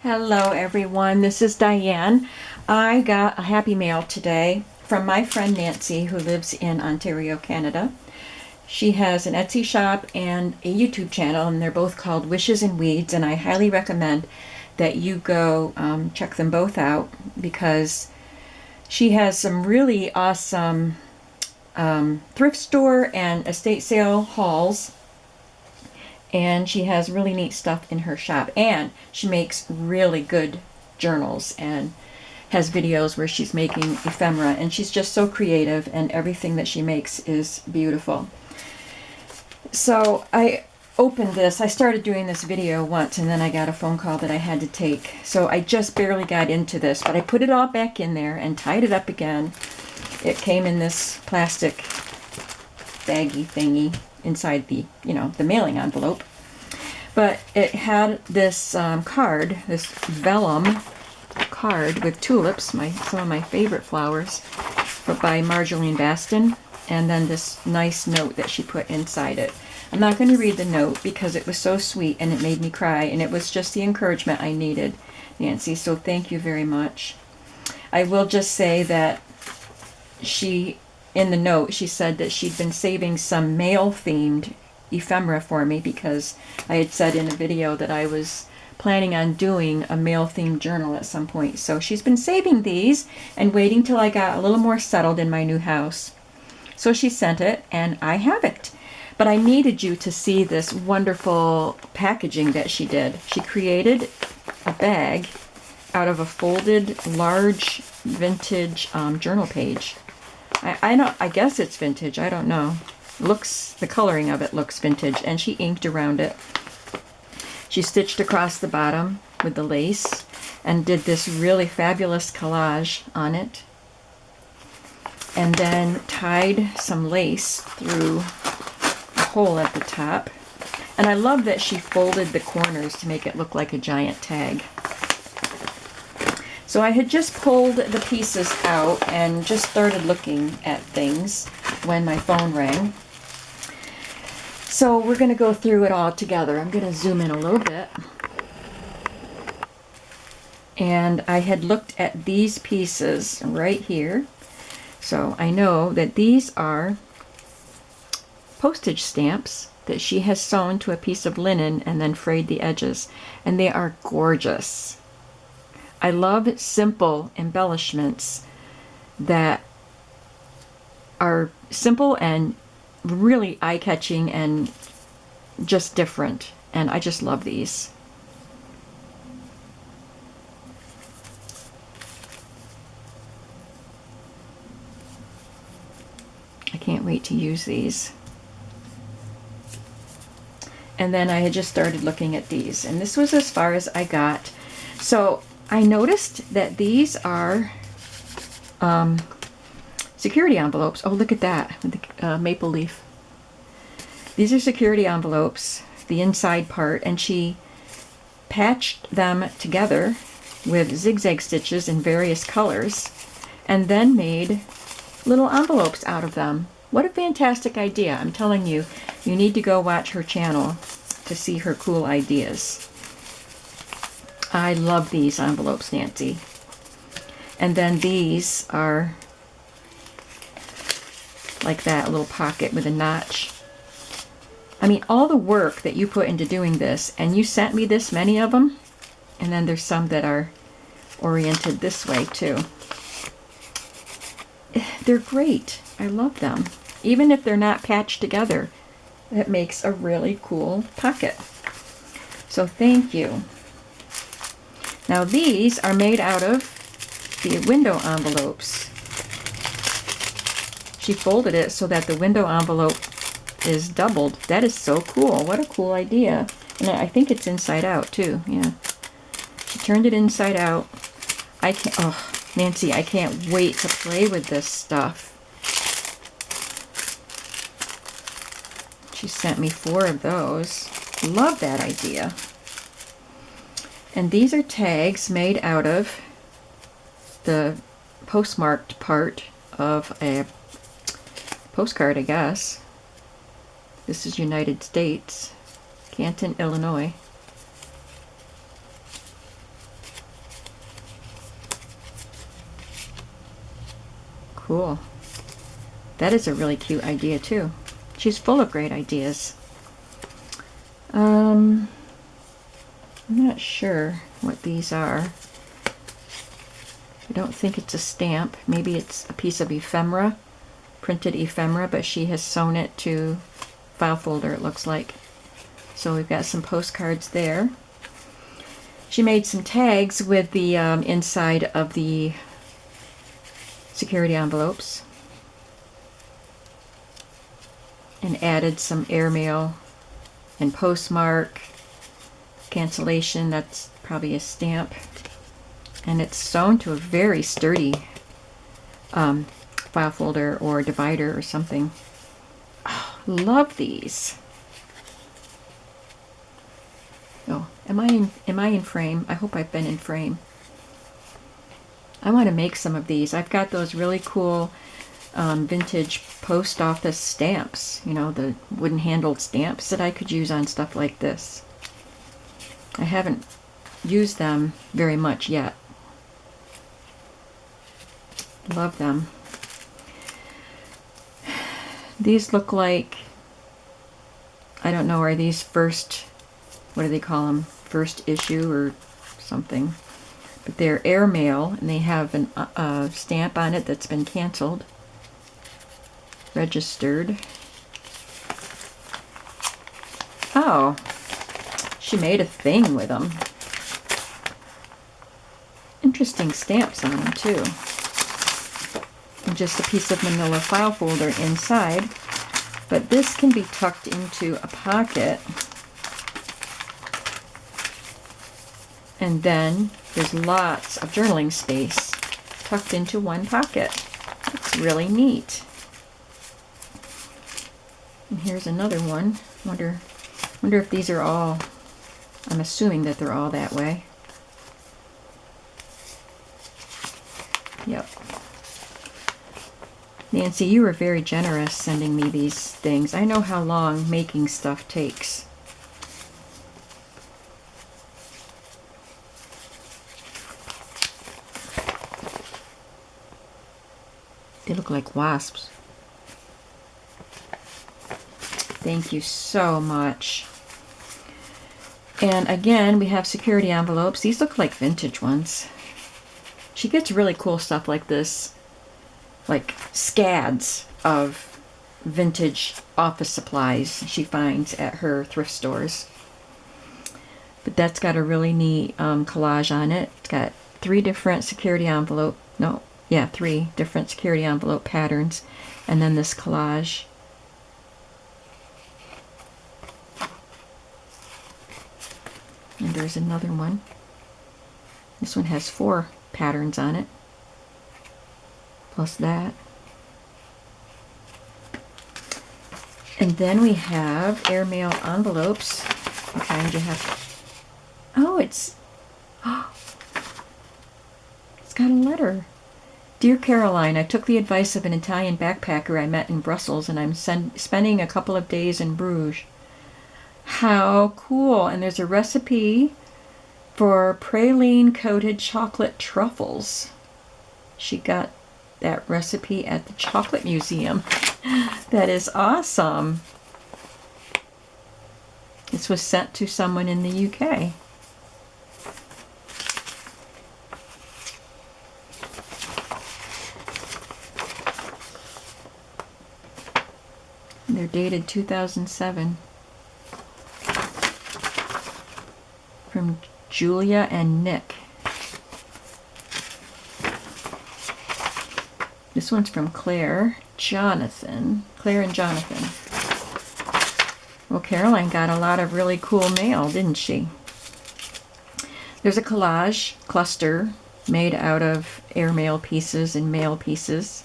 Hello everyone, this is Diane. I got a happy mail today from my friend Nancy who lives in Ontario, Canada. She has an Etsy shop and a YouTube channel, and they're both called Wishes and Weeds, and I highly recommend that you go check them both out because she has some really awesome thrift store and estate sale hauls, and she has really neat stuff in her shop, and she makes really good journals and has videos where she's making ephemera, and she's just so creative, and everything that she makes is beautiful. So I opened this. I started doing this video once, and then I got a phone call that I had to take, so I just barely got into this, but I put it all back in there and tied it up again. It came in this plastic baggy thingy inside the, the mailing envelope. But it had this card, this vellum card with tulips, some of my favorite flowers, by Marjolaine Baston, and then this nice note that she put inside it. I'm not going to read the note because it was so sweet and it made me cry, and it was just the encouragement I needed, Nancy, so thank you very much. I will just say that in the note, she said that she'd been saving some male-themed ephemera for me because I had said in a video that I was planning on doing a male-themed journal at some point. So she's been saving these and waiting till I got a little more settled in my new house. So she sent it, and I have it. But I needed you to see this wonderful packaging that she did. She created a bag out of a folded, large, vintage journal page. I guess it's vintage. I don't know. The coloring of it looks vintage, and she inked around it. She stitched across the bottom with the lace and did this really fabulous collage on it, and then tied some lace through a hole at the top. And I love that she folded the corners to make it look like a giant tag. So I had just pulled the pieces out and just started looking at things when my phone rang. So we're going to go through it all together. I'm going to zoom in a little bit. And I had looked at these pieces right here. So I know that these are postage stamps that she has sewn to a piece of linen and then frayed the edges. And they are gorgeous. I love simple embellishments that are simple and really eye-catching and just different. And I just love these. I can't wait to use these. And then I had just started looking at these, and this was as far as I got. So I noticed that these are security envelopes. Oh, look at that, with the maple leaf. These are security envelopes, the inside part, and she patched them together with zigzag stitches in various colors and then made little envelopes out of them. What a fantastic idea. I'm telling you, you need to go watch her channel to see her cool ideas. I love these envelopes, Nancy. And then these are like that, a little pocket with a notch. I mean, all the work that you put into doing this, and you sent me this many of them, and then there's some that are oriented this way too. They're great. I love them. Even if they're not patched together, it makes a really cool pocket. So thank you. Now these are made out of the window envelopes. She folded it so that the window envelope is doubled. That is so cool. What a cool idea. And I think it's inside out too. Yeah. She turned it inside out. Nancy, I can't wait to play with this stuff. She sent me 4 of those. Love that idea. And these are tags made out of the postmarked part of a postcard, I guess. This is United States, Canton, Illinois. Cool. That is a really cute idea too. She's full of great ideas. I'm not sure what these are. I don't think it's a stamp. Maybe it's a piece of ephemera, printed ephemera, but she has sewn it to file folder, it looks like. So we've got some postcards there. She made some tags with the inside of the security envelopes and added some airmail and postmark, cancellation, that's probably a stamp. And it's sewn to a very sturdy file folder or divider or something. Oh, love these. Oh, am I in frame? I hope I've been in frame. I want to make some of these. I've got those really cool vintage post office stamps, you know, the wooden handled stamps that I could use on stuff like this. I haven't used them very much yet. Love them. These look like, I don't know, are these first, what do they call them? First issue or something. But they're airmail and they have a stamp on it that's been canceled. Registered. Oh, she made a thing with them. Interesting stamps on them too. And just a piece of manila file folder inside. But this can be tucked into a pocket. And then there's lots of journaling space tucked into one pocket. It's really neat. And here's another one. Wonder if these are all, I'm assuming that they're all that way. Yep. Nancy, you were very generous sending me these things. I know how long making stuff takes. They look like wasps. Thank you so much. And again, we have security envelopes. These look like vintage ones. She gets really cool stuff like this, like scads of vintage office supplies she finds at her thrift stores. But that's got a really neat collage on it. It's got three different security envelope patterns, and then this collage. And there's another one. This one has 4 patterns on it, plus that. And then we have airmail envelopes. What kind you have? Oh, it's got a letter. Dear Caroline, I took the advice of an Italian backpacker I met in Brussels, and I'm spending a couple of days in Bruges. How cool! And there's a recipe for praline-coated chocolate truffles. She got that recipe at the Chocolate Museum. That is awesome. This was sent to someone in the UK. They're dated 2007. From Julia and Nick. This one's from Claire and Jonathan. Well, Caroline got a lot of really cool mail, didn't she? There's a collage cluster made out of airmail pieces and mail pieces.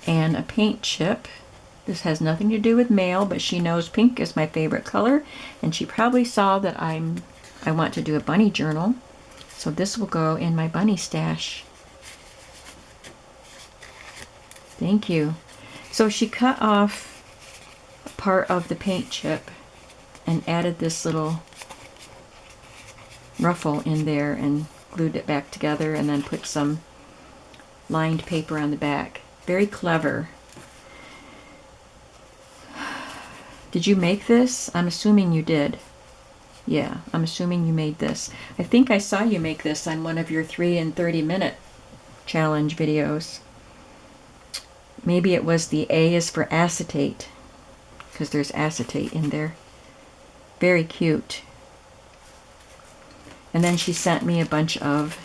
And a paint chip. This has nothing to do with mail, but she knows pink is my favorite color, and she probably saw that I want to do a bunny journal, so this will go in my bunny stash. Thank you. So she cut off part of the paint chip and added this little ruffle in there and glued it back together and then put some lined paper on the back. Very clever. Did you make this? I'm assuming you did. Yeah, I'm assuming you made this. I think I saw you make this on one of your 3 and 30-minute challenge videos. Maybe it was the A is for acetate, because there's acetate in there. Very cute. And then she sent me a bunch of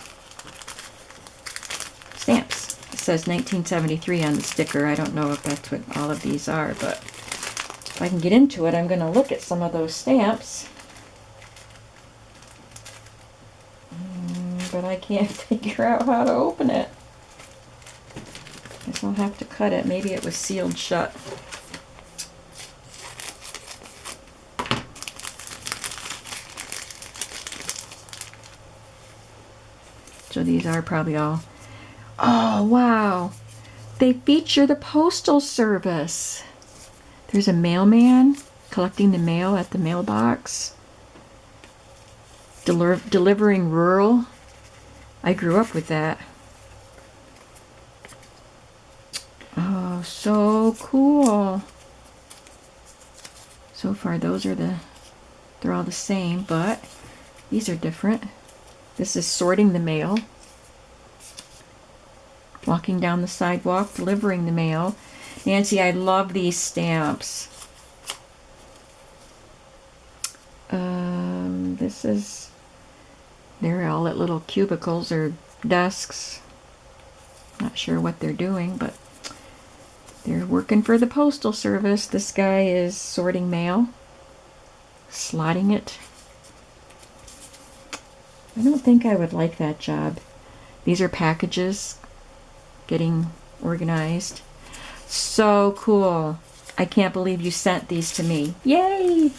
stamps. It says 1973 on the sticker. I don't know if that's what all of these are, but if I can get into it, I'm going to look at some of those stamps. But I can't figure out how to open it. Guess I'll have to cut it. Maybe it was sealed shut. So these are probably all... Oh, wow. They feature the Postal Service. There's a mailman collecting the mail at the mailbox. Delivering rural. I grew up with that. Oh, so cool. So far, they're all the same, but these are different. This is sorting the mail. Walking down the sidewalk, delivering the mail. Nancy, I love these stamps. They're all at little cubicles or desks. Not sure what they're doing, but they're working for the Postal Service. This guy is sorting mail, slotting it. I don't think I would like that job. These are packages getting organized. So cool. I can't believe you sent these to me. Yay!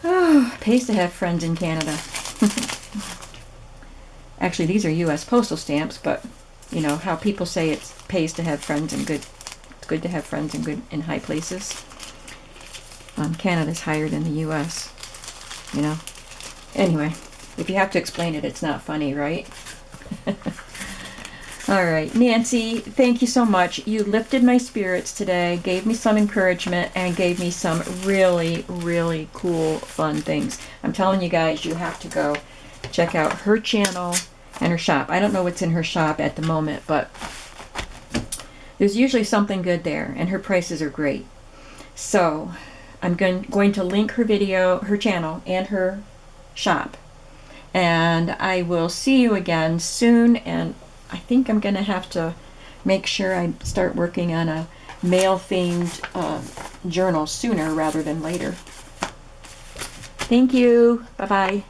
Oh, pays to have friends in Canada. Actually, these are U.S. postal stamps, but you know how people say it pays to have friends in good. It's good to have friends in high places. Canada's higher than the U.S. You know. Anyway, if you have to explain it, it's not funny, right? All right, Nancy, thank you so much. You lifted my spirits today, gave me some encouragement, and gave me some really, really cool, fun things. I'm telling you guys, you have to go check out her channel and her shop. I don't know what's in her shop at the moment, but there's usually something good there, and her prices are great. So I'm going to link her video, her channel, and her shop. And I will see you again soon, and I think I'm going to have to make sure I start working on a mail-themed journal sooner rather than later. Thank you. Bye-bye.